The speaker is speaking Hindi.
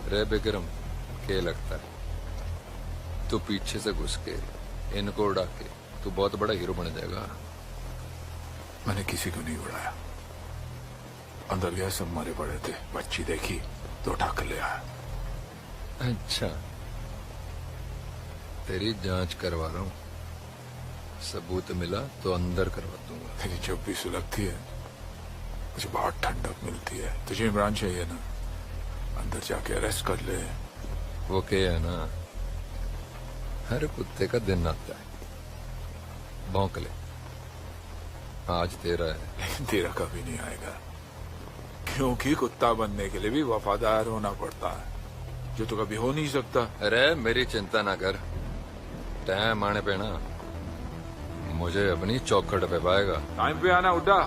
रे बिक्रम, क्या लगता है तू पीछे से घुस के इनको उड़ा के तू बहुत बड़ा हीरो बन जाएगा? मैंने किसी को नहीं उड़ाया। अंदर गया, सब मरे पड़े थे। बच्ची देखी तो उठा कर ले आया। अच्छा, तेरी जांच करवा रहा हूँ। सबूत मिला तो अंदर करवा दूंगा। तेरी जब भी सुलगती है मुझे बहुत ठंडक मिलती है। तुझे इमरान चाहिए ना, अंदर जाके अरेस्ट कर ले। वो क्या है ना, हर कुत्ते का दिन आता है, भौंक ले। आज तेरा है, लेकिन तेरा कभी नहीं आएगा, क्योंकि कुत्ता बनने के लिए भी वफादार होना पड़ता है, जो तो कभी हो नहीं सकता। अरे मेरी चिंता ना कर, टाइम आने पे ना मुझे अपनी चौखट पे पाएगा। टाइम पे आना उड्डा।